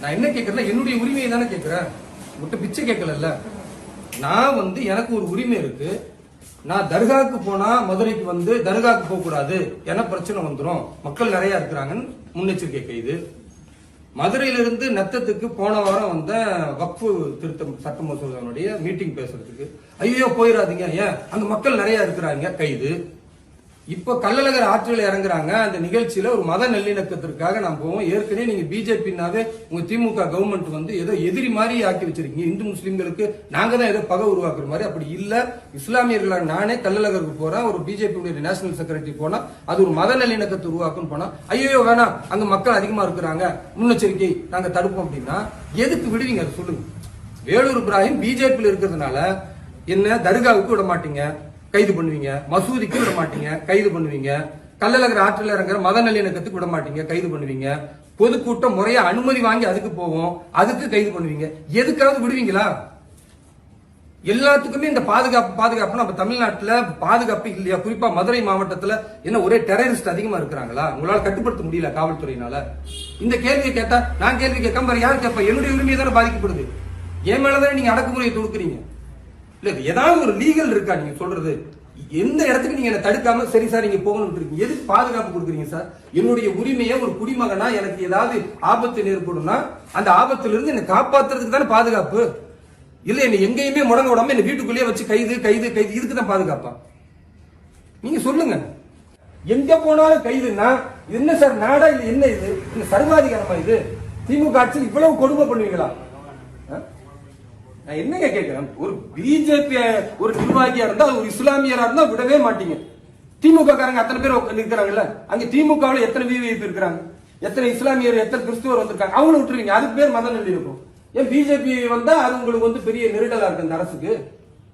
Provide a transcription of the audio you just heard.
நான் என்ன கேட்கறேன், என்னுடைய உரிமையை தானே கேட்கிறேன், விட்டு பிச்சை கேட்கல. நான் எனக்கு ஒரு உரிமை இருக்கு. நான் தர்காவுக்கு போனா மதுரைக்கு தர்காவுக்கு போக கூடாது, என பிரச்சனை வந்துடும், மக்கள் நிறைய இருக்கிறாங்கன்னு முன்னெச்சரிக்கை கைது. மதுரையிலிருந்து நத்தத்துக்கு போன வாரம் வந்த வக்ஃபு திருத்த சட்ட மசோதாவுடைய மீட்டிங் பேசுறதுக்கு, ஐயோ போயிடாதீங்க, ஏன் அங்க மக்கள் நிறைய இருக்கிறாங்க, கைது. இப்ப கள்ளழகர் ஆற்றில் இறங்குறாங்க, அந்த நிகழ்ச்சியில ஒரு மத நல்லிணக்கத்திற்காக நாம் போவோம். ஏற்கனவே நீங்க பிஜேபினாவே உங்க திமுக கவர்மெண்ட் ஏதோ எதிரி மாதிரி ஆக்கி வச்சிருக்கீங்க. இந்து முஸ்லிம்களுக்கு நாங்க தான் ஏதோ பகை உருவாக்குற மாதிரி. அப்படி இல்ல, இஸ்லாமியர்களாக நானே கள்ளழகருக்கு போறேன், ஒரு பிஜேபி நேஷனல் செக்ரட்டரி போனா அது ஒரு மத நல்லிணக்கத்தை உருவாக்கும் போனா, ஐயோ வேணாம் அங்க மக்கள் அதிகமா இருக்கிறாங்க, முன்னெச்சரிக்கை நாங்க தடுப்போம் அப்படின்னா எதுக்கு விடுவீங்க அதை சொல்லுங்க. வேலூர் இப்ராஹிம் பிஜேபியில் இருக்கிறதுனால என்ன தர்காவுக்கு விட மாட்டீங்க, கைது பண்ணுவீங்க. மசூதிக்கு விட மாட்டீங்க, கைது பண்ணுவீங்க. கள்ளழகர் ஆற்றில் இறங்குற மத நல்லிணக்கத்துக்கு விட மாட்டீங்க, கைது பண்ணுவீங்க. பொதுக்கூட்டம் முறையா அனுமதி வாங்கி அதுக்கு போவோம், அதுக்கு கைது பண்ணுவீங்க. எதுக்காவது விடுவீங்களா? எல்லாத்துக்குமே இந்த பாதுகாப்பு நம்ம தமிழ்நாட்டுல பாதுகாப்பு இல்லையா? குறிப்பா மதுரை மாவட்டத்துல என்ன ஒரே டெரரிஸ்ட் அதிகமா இருக்கிறாங்களா? உங்களால கட்டுப்படுத்த முடியல காவல்துறையினால? இந்த கேள்வியை கேட்டா நான் கேள்வி கேட்காம வேற யாரு கேட்பா? என்னுடைய உரிமை தானே பாதிக்கப்படுது. என் மேலதானே நீங்க அடக்குமுறையை தொடுக்குறீங்க. இல்ல ஏதாவது ஒரு லீகல் இருக்கா? நீங்க சொல்றது எந்த இடத்துக்கு நீங்க என்ன தடுக்காம சரி சார் நீங்க போகணும் இருக்கீங்க, எதுக்கு பாதுகாப்பு கொடுக்குறீங்க சார்? என்னுடைய உரிமையை ஒரு குடிமகனா எனக்கு ஏதாவது ஆபத்து ஏற்படும்னா அந்த ஆபத்திலிருந்து என்ன காப்பாத்துறதுக்கு தானே பாதுகாப்பு. இல்ல என்ன எங்கேயுமே முடங்க விடாம என்ன வீட்டுக்குள்ளேயே வச்சு கைது கைது கைது, இதுக்கு தான் பாதுகாப்பா? நீங்க சொல்லுங்க. எங்க போனாலும் கைதுன்னா என்ன சார் நாடா? இது என்ன? இது சர்வாதிகாரமா? இது திமுக ஆட்சியில் இவ்வளவு கொடுமை பண்ணுவீங்களா? நான் என்னங்க கேட்கிறேன், ஒரு பிஜேபி ஒரு நிர்வாகியா இருந்தா, ஒரு இஸ்லாமியரா இருந்தா விடவே மாட்டீங்க. திமுக காரங்க அத்தனை பேர் இருக்கிறாங்கல்ல, அங்க திமுகவில் எத்தனை விஐபி இருக்கிறாங்க, எத்தனை இஸ்லாமியர் எத்தனை கிறிஸ்துவர் வந்திருக்காங்க, அவங்களும் விட்டுருவீங்க. அதுக்கு பேர் மத நல்லிணக்கம். ஏன் பிஜேபி வந்தா அது உங்களுக்கு பெரிய நெருடலா இருக்கு அந்த அரசுக்கு?